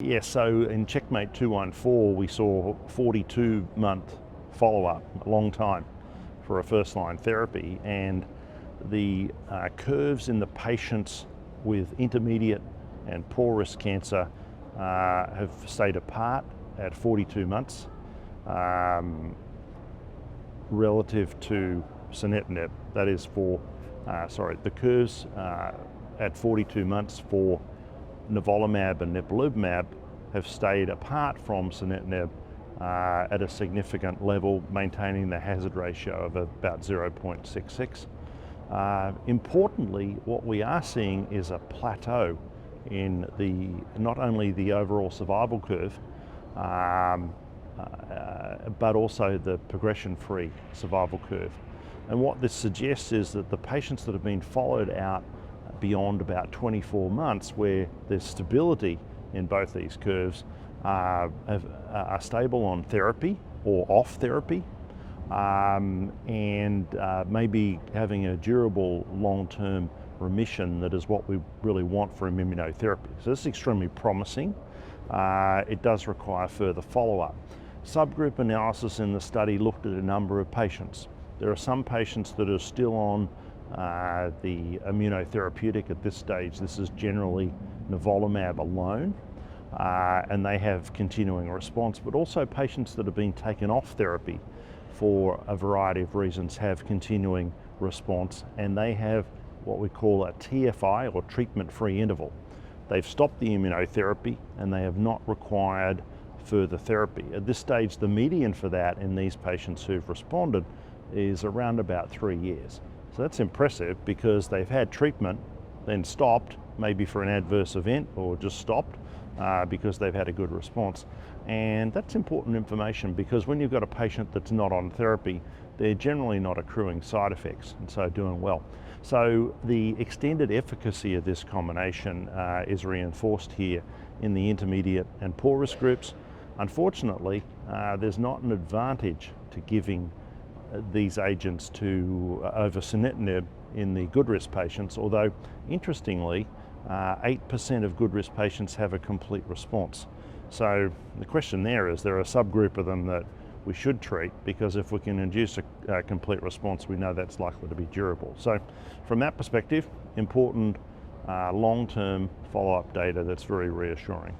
Yeah, so in Checkmate-214 we saw 42-month follow-up, a long time for a first-line therapy, and the curves in the patients with intermediate and poor risk cancer have stayed apart at 42 months relative to sunitinib. That is for, the curves at 42 months for nivolumab and ipilimumab have stayed apart from sunitinib at a significant level, maintaining the hazard ratio of about 0.66. Importantly, what we are seeing is a plateau in not only the overall survival curve, but also the progression-free survival curve. And what this suggests is that the patients that have been followed out beyond about 24 months, where there's stability in both these curves, are stable on therapy or off therapy, and maybe having a durable long-term remission that is what we really want for immunotherapy. So this is extremely promising. It does require further follow-up. Subgroup analysis in the study looked at a number of patients. There are some patients that are still on the immunotherapeutic at this stage. This is generally nivolumab alone, and they have continuing response, but also patients that have been taken off therapy for a variety of reasons have continuing response, and they have what we call a TFI, or treatment-free interval. They've stopped the immunotherapy and they have not required further therapy. At this stage, the median for that in these patients who've responded is around about 3 years. So that's impressive because they've had treatment, then stopped, maybe for an adverse event, or just stopped because they've had a good response. And that's important information, because when you've got a patient that's not on therapy, they're generally not accruing side effects, and so doing well. So the extended efficacy of this combination is reinforced here in the intermediate and poor risk groups. Unfortunately, there's not an advantage to giving these agents over sunitinib in the good risk patients, although interestingly 8% of good risk patients have a complete response. So the question there is, there a subgroup of them that we should treat, because if we can induce a complete response, we know that's likely to be durable. So from that perspective, important long-term follow-up data that's very reassuring.